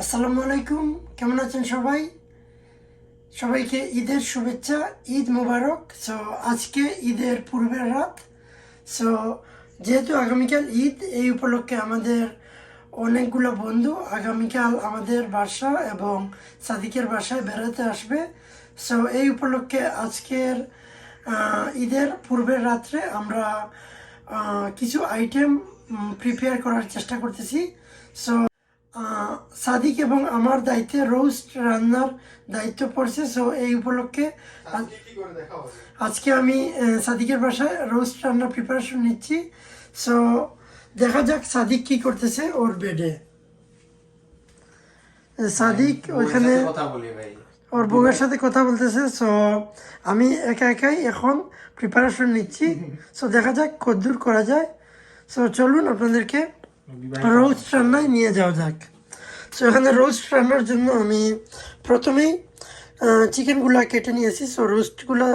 আসসালামু আলাইকুম, কেমন আছেন সবাই? সবাইকে ঈদের শুভেচ্ছা, ঈদ মোবারক। সো আজকে ঈদের পূর্বের রাত। সো যেহেতু আগামীকাল ঈদ, এই উপলক্ষে আমাদের অনেকগুলো বন্ধু আগামীকাল আমাদের বাসা এবং সাদিকের বাসায় বেড়াতে আসবে। সো এই উপলক্ষে আজকের ঈদের পূর্বের রাত্রে আমরা কিছু আইটেম প্রিপেয়ার করার চেষ্টা করতেছি। সো সাদিক এবং আমার দায়িত্বে রোস্ট রান্নার দায়িত্ব পড়ছে। সো এই উপলক্ষে আজকে আমি সাদিকের বাসায় রোস্ট রান্নার প্রিপারেশন নিচ্ছি। সো দেখা যাক সাদিক কি করতেছে ওর বেডে। সাদিক ওইখানে ওর বউয়ের সাথে কথা বলতেছে। সো আমি একা একাই এখন প্রিপারেশন নিচ্ছি। সো দেখা যাক কতদূর করা যায়। সো চলুন আপনাদেরকে রোস্ট রান্নায় নিয়ে যাওয়া যাক। সো এখানে রোস্ট রান্নার জন্য আমি প্রথমেই চিকেনগুলো কেটে নিয়েছি। সো রোস্টগুলো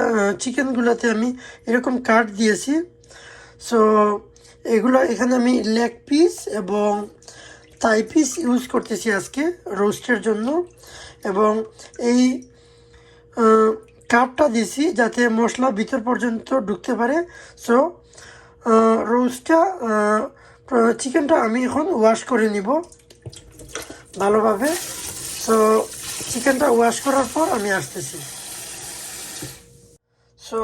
চিকেনগুলোতে আমি এরকম কাট দিয়েছি। সো এগুলো এখানে আমি লেগ পিস এবং থাই পিস ইউজ করতেছি আজকে রোস্টের জন্য। এবং এই কাটটা দিয়েছি যাতে মশলা ভিতর পর্যন্ত ঢুকতে পারে। সো রোস্টটা চিকেনটা আমি এখন ওয়াশ করে নিব ভালোভাবে। সো চিকেনটা ওয়াশ করার পর আমি আসতেছি। সো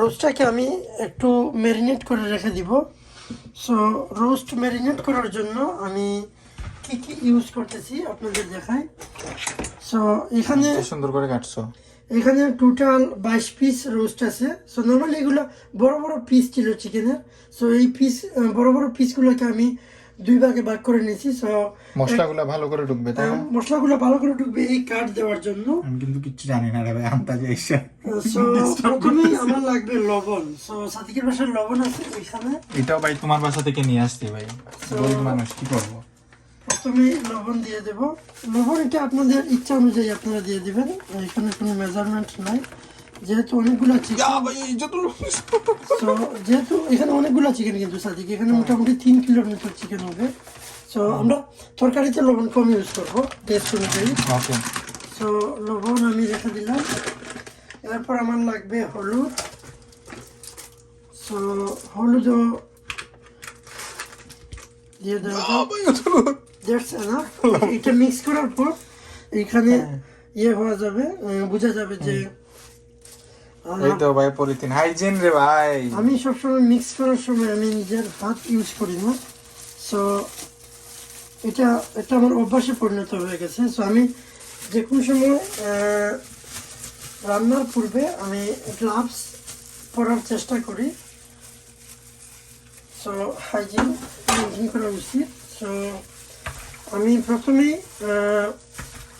রোস্টটাকে আমি একটু ম্যারিনেট করে রেখে দিব। সো রোস্ট ম্যারিনেট করার জন্য আমি কি কি ইউজ করতেছি আপনাদের দেখাই। সো এখানে সুন্দর করে কাটছো। এখানে টোটাল 22 পিস রোস্ট আছে। সো নর্মালি এগুলো বড় বড় পিস ছিল চিকেনের। সো এই বড় বড় পিসগুলোকে আমি দুই ভাগে ভাগ করে নিয়েছি। সো মশলাগুলো ভালো করে ঢুকবে, তাই না? মশলাগুলো ভালো করে ঢুকবে এই কাট দেওয়ার জন্য। আমি কিন্তু কিচ্ছু জানি না রে ভাই, আন্দাজে এসে। সো প্রথমেই আমার লাগবে লবণ। সো সাদিকের বাসায় লবণ আছে ওইখানে। এটাও ভাই তোমার বাসা থেকে নিয়ে আসছি ভাই, গরিব মানুষ কি করবো। প্রথমে লবণ দিয়ে দেব। লবণ এটা আপনাদের ইচ্ছা অনুযায়ী আপনারা দিয়ে দিবেন, এখানে কোনো মেজারমেন্ট নাই। যেহেতু অনেকগুলো চিকেন, যেহেতু এখানে অনেকগুলো চিকেন কিন্তু সাদিক এখানে মোটামুটি 3 কিলোর মতো চিকেন হবে। সো আমরা তরকারিতে লবণ কম ইউজ করবো টেস্ট অনুযায়ী। সো লবণ আমি রেখে দিলাম। এরপর আমার লাগবে হলুদ। সো হলুদও দিয়ে দেওয়া। এটা মিক্স করার পর এখানে হওয়া যাবে, বোঝা যাবে যে এই তো ভাই পলিথিন হাইজিন রে ভাই। আমি সবসময় মিক্স করার সময় আমি নিজের হাত ইউজ করি না। সো এটা আমার অভ্যাসে পরিণত হয়ে গেছে। সো আমি যে কোনো সময় রান্নার পূর্বে আমি গ্লাভস পরার চেষ্টা করি। সো হাইজিন মেনটেন করা উচিত। সো আমি প্রথমেই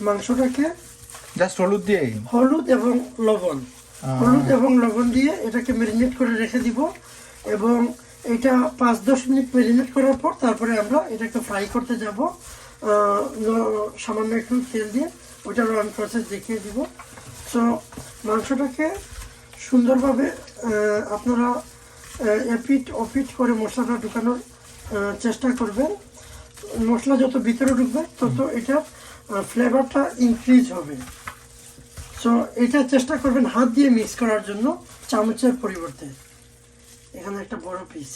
মাংসটাকে জাস্ট হলুদ দিয়ে হলুদ এবং লবণ দিয়ে এটাকে ম্যারিনেট করে রেখে দিব। এবং এটা 5-10 মিনিট ম্যারিনেট করার পর তারপরে আমরা এটাকে ফ্রাই করতে যাব সামান্য একটু তেল দিয়ে। ওইটারও আমি প্রসেস দেখিয়ে দিব। সো মাংসটাকে সুন্দরভাবে আপনারা এপিট ওপিট করে মশলাটা ঢুকানোর চেষ্টা করবেন। মশলা যত ভিতরে ঢুকবে তত এটার ফ্লেভারটা ইনক্রিজ হবে। সো এটা চেষ্টা করবেন হাত দিয়ে মিক্স করার জন্য, চামচের পরিবর্তে। এখানে একটা বড় পিস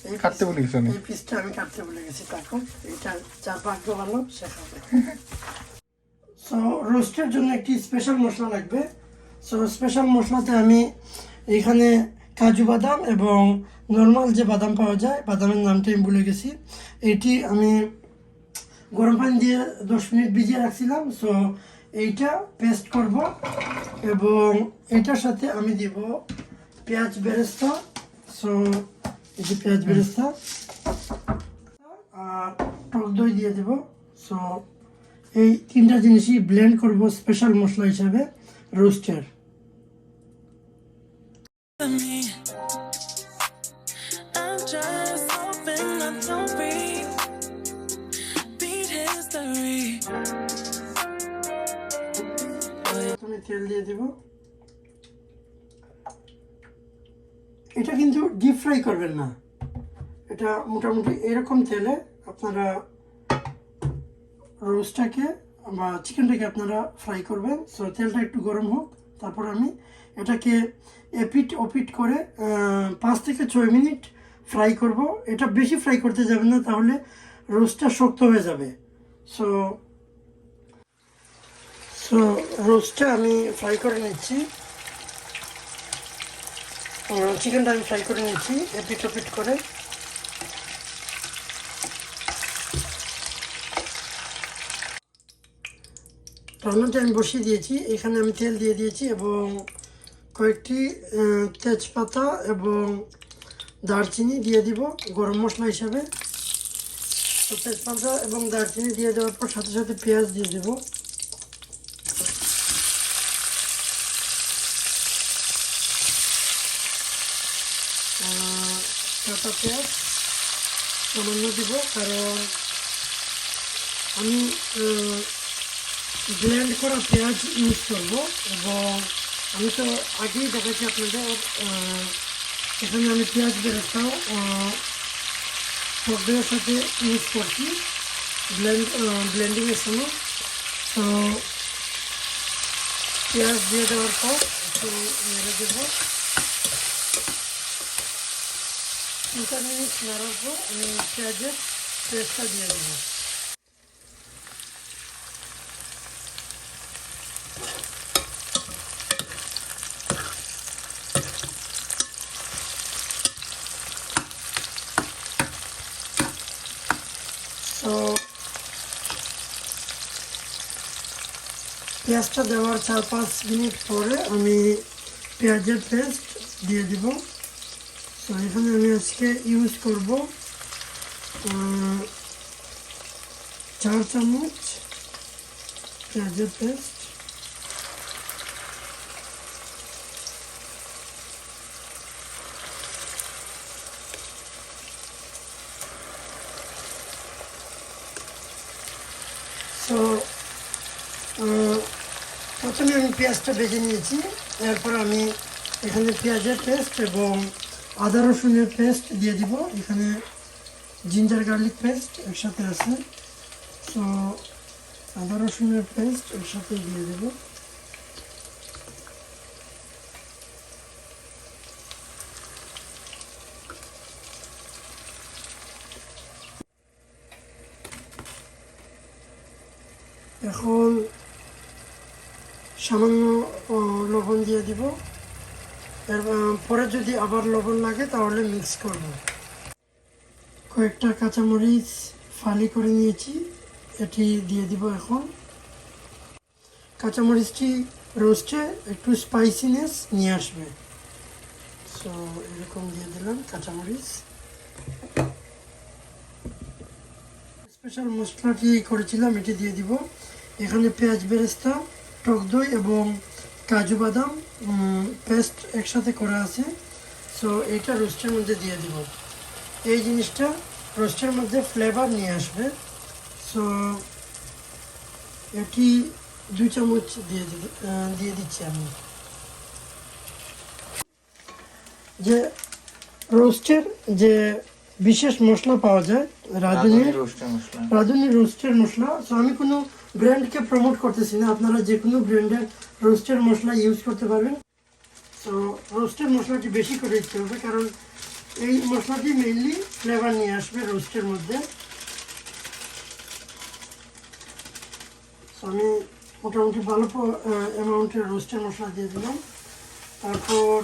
এই কাটতে ভুলে গেছি। এই পিসটা আমি কাটতে ভুলে গেছি। তারপর এটা যার ভাগ্য ভালো সে খাবে। সো রোস্টের জন্য একটি স্পেশাল মশলা লাগবে। সো স্পেশাল মশলাতে আমি এখানে কাজু বাদাম এবং নর্মাল যে বাদাম পাওয়া যায়, বাদামের নামটা আমি ভুলে গেছি, এটি আমি গরম পানি দিয়ে 10 মিনিট ভিজিয়ে রাখছিলাম। সো এইটা পেস্ট করব এবং এটার সাথে আমি দিব পেঁয়াজ বেরেস্তা। সো এই যে পেঁয়াজ বেরেস্তা আর টক দই দিয়ে দেব। সো এই তিনটা জিনিসই ব্লেন্ড করব স্পেশাল মশলা হিসাবে রোস্টের। তেল দিয়ে দিব। এটা কিন্তু ডিপ ফ্রাই করবেন না, এটা মোটামুটি এরকম তেলে আপনারা রোস্টটাকে বা চিকেনটাকে আপনারা ফ্রাই করবেন। সো তেলটা একটু গরম হোক, তারপর আমি এটাকে এপিট ওপিট করে 5 থেকে 6 মিনিট ফ্রাই করব। এটা বেশি ফ্রাই করতে যাবেন না, তাহলে রোস্টটা শক্ত হয়ে যাবে। সো সো রোস্টটা আমি ফ্রাই করে নিচ্ছি, চিকেনটা আমি ফ্রাই করে নিচ্ছি এপিট ওপিট করে। রান্নাটা আমি বসিয়ে দিয়েছি, এখানে আমি তেল দিয়ে দিয়েছি এবং কয়েকটি তেজপাতা এবং দারচিনি দিয়ে দিব গরম মশলা হিসাবে। তো তেজপাতা এবং দারচিনি দিয়ে দেওয়ার পর সাথে সাথে পেঁয়াজ দিয়ে দেব। কাঁচা পেঁয়াজ সামান্য দিব, কারণ আমি ব্লেন্ড করা পেঁয়াজ ইউজ করবো। এবং আমি তো আগেই দেখাচ্ছি আপনাদের, এখানে আমি পেঁয়াজ বেরেস্তাও টক দইয়ের সাথে ইউজ করছি ব্লেন্ডিংয়ের সময়। তো পেঁয়াজ দিয়ে দেওয়ার পর একটু নেড়ে দেবো। 3-4 মিনিট নাড়ার পর আমি পেঁয়াজের পেস্টটা দিয়ে দেবো। তো পেঁয়াজটা দেওয়ার 4-5 মিনিট পরে আমি পেঁয়াজের পেস্ট দিয়ে দিব। তো এখানে আমি আজকে ইউজ করব 4 চামচ পেঁয়াজের পেস্ট। তো প্রথমে আমি পেঁয়াজটা ভেজে নিয়েছি, এরপর আমি এখানে পেঁয়াজের পেস্ট এবং আদা রসুনের পেস্ট দিয়ে দিব। এখানে জিঞ্জার গার্লিক পেস্ট একসাথে আছে, তো আদা রসুনের পেস্ট একসাথে দিয়ে দেব। এখন সামান্য লবণ দিয়ে দিব, পরে যদি আবার লবণ লাগে তাহলে মিক্স করব। কয়েকটা কাঁচামরিচ ফালি করে নিয়েছি, এটি দিয়ে দিব এখন। কাঁচামরিচটি রোস্টে একটু স্পাইসিনেস নিয়ে আসবে, সো এরকম দিয়ে দিলাম কাঁচামরিচ। স্পেশাল মশলাটি করেছিলাম এটি দিয়ে দিব। এখানে পেঁয়াজ বেরেস্তা, টক দই এবং কাজু বাদাম পেস্ট একসাথে করা আছে, সো এটা রোস্টের মধ্যে দিয়ে দিব। এই জিনিসটা রোস্টের মধ্যে ফ্লেভার নিয়ে আসবে। সো এটি 2 চামচ দিয়ে দিচ্ছি আমি। যে রোস্টের যে বিশেষ মশলা পাওয়া যায় রাঁধুনি রোস্টের মশলা, সো আমি কোনো ব্র্যান্ডকে প্রমোট করতেছি না, আপনারা যে কোনো ব্র্যান্ডের রোস্টের মশলা ইউজ করতে পারবেন। সো রোস্টের মশলাটি বেশি করে দিতে হবে, কারণ এই মশলাটি মেইনলি ফ্লেভার নিয়ে আসবে রোস্টের মধ্যে। আমি মোটামুটি ভালো অ্যামাউন্টের রোস্টের মশলা দিয়ে দিলাম। তারপর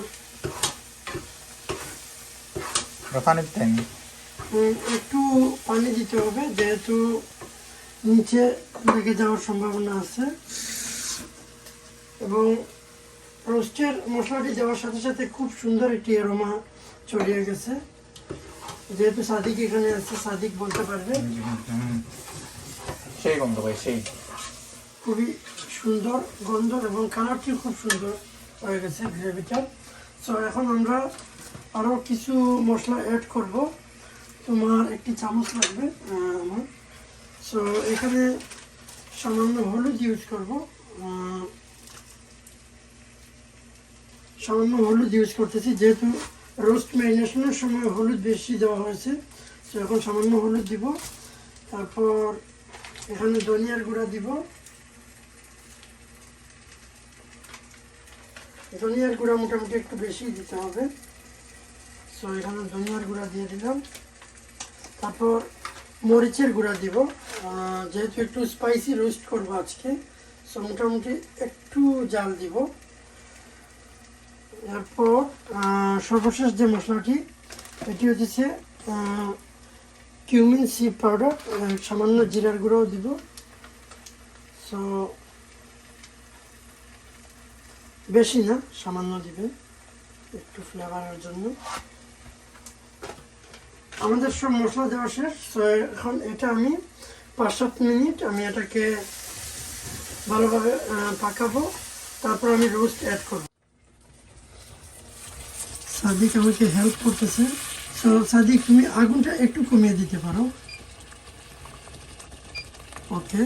একটু পানি দিতে হবে, যেহেতু নিচে লেগে যাওয়ার সম্ভাবনা আছে। এবং রোস্টের মশলাটি দেওয়ার সাথে সাথে খুব সুন্দর একটি অ্যারোমা ছড়িয়ে গেছে। যেহেতু সাদিক এখানে আছে, সাদিক বলতে পারবে। সেই গন্ধ ভাই, সেই খুবই সুন্দর গন্ধ এবং কালারটি খুব সুন্দর হয়ে গেছে গ্রেভিটা। সো এখন আমরা আরও কিছু মশলা অ্যাড করব। তোমার একটি চামচ লাগবে আমার। সো এখানে সামান্য হলুদ ইউজ করব, সামান্য হলুদ ইউজ করতেছি, যেহেতু রোস্ট ম্যারিনেশনের সময় হলুদ বেশি দেওয়া হয়েছে। তো এখন সামান্য হলুদ দিব। তারপর এখানে ধনিয়ার গুঁড়া দিব। ধনিয়ার গুঁড়া মোটামুটি একটু বেশি দিতে হবে। সো এখানে ধনিয়ার গুঁড়া দিয়ে দিলাম। তারপর মরিচের গুঁড়া দিব, যেহেতু একটু স্পাইসি রোস্ট করবো আজকে, সো মোটামুটি একটু জাল দিব। এরপর সর্বশেষ যে মশলাটি, এটি হচ্ছে কিউমিন সিড পাউডার, সামান্য জিরার গুঁড়াও দিব। সো বেশি না, সামান্য দিবে একটু ফ্লেভারের জন্য। আমাদের সব মশলা দেওয়া শেষ। তো এখন এটা আমি 5-7 মিনিট আমি এটাকে ভালোভাবে পাকাবো, তারপর আমি রোস্ট অ্যাড করব। সাদিক আমাকে হেল্প করতেছে। তো সাদিক, তুমি আগুনটা একটু কমিয়ে দিতে পারো। ওকে,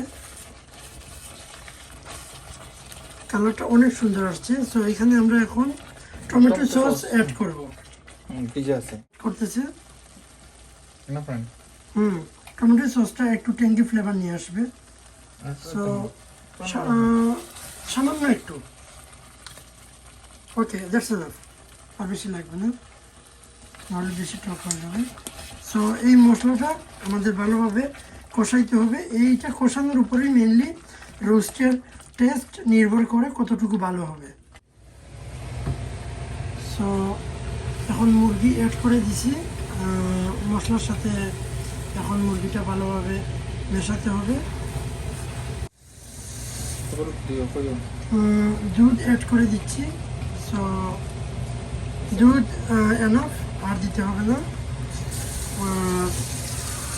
কালারটা অনেক সুন্দর আসছে। সো এখানে আমরা এখন টমেটো সস অ্যাড করব। পিজা আছে করতেছে। না ফ্রেন্ড। টমেটো সসটা একটু ট্যাঙ্গি ফ্লেভার নিয়ে আসবে। সো সামান্য একটু। ওকে, দ্যাটস এনাফ, আর বেশি লাগবে না, নাহলে বেশি টক হয়ে যাবে। সো এই মশলাটা আমাদের ভালোভাবে কষাইতে হবে। এইটা কষানোর উপরেই মেনলি রোস্টের টেস্ট নির্ভর করে কতটুকু ভালো হবে। সো এখন মুরগি অ্যাড করে দিছি মশলার সাথে। এখন মুরগিটা ভালোভাবে মেশাতে হবে। দুধ অ্যাড করে দিচ্ছি। সো দুধ এনাফ, আর দিতে হবে না।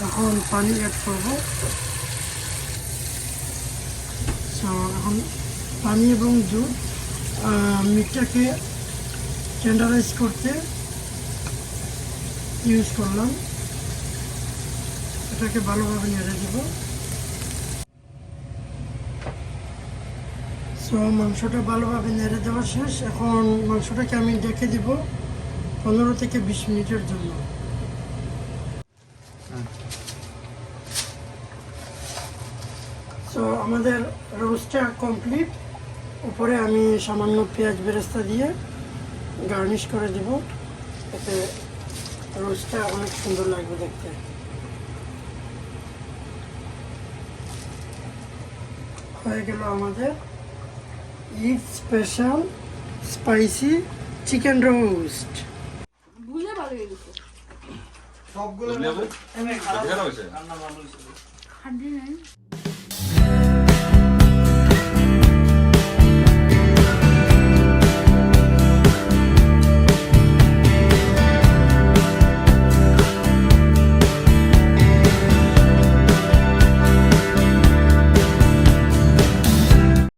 এখন পানি অ্যাড করব। সো এখন পানি এবং দুধ মিটটাকে টেন্ডারাইজ করতে ইউজ করলাম। এটাকে ভালোভাবে নেড়ে দেব। সো মাংসটা ভালোভাবে নেড়ে দেওয়া শেষ। এখন মাংসটাকে আমি ঢেকে দিব 15 থেকে 20 মিনিটের জন্য। সো আমাদের রোস্টটা কমপ্লিট। উপরে আমি সামান্য পেঁয়াজ বেরেস্তা দিয়ে গার্নিশ করে দেব, এতে রোস্টটা অনেক সুন্দর লাগবে দেখতে। হয়ে গেল আমাদের Eid special spicy chicken roast. বুঝলে ভালো গেছে। সবগুলো বুঝলি আপু? এমনি খারাপ খারাপ হয়েছে? রান্না ভালো হয়েছে। হাড্ডি নাই।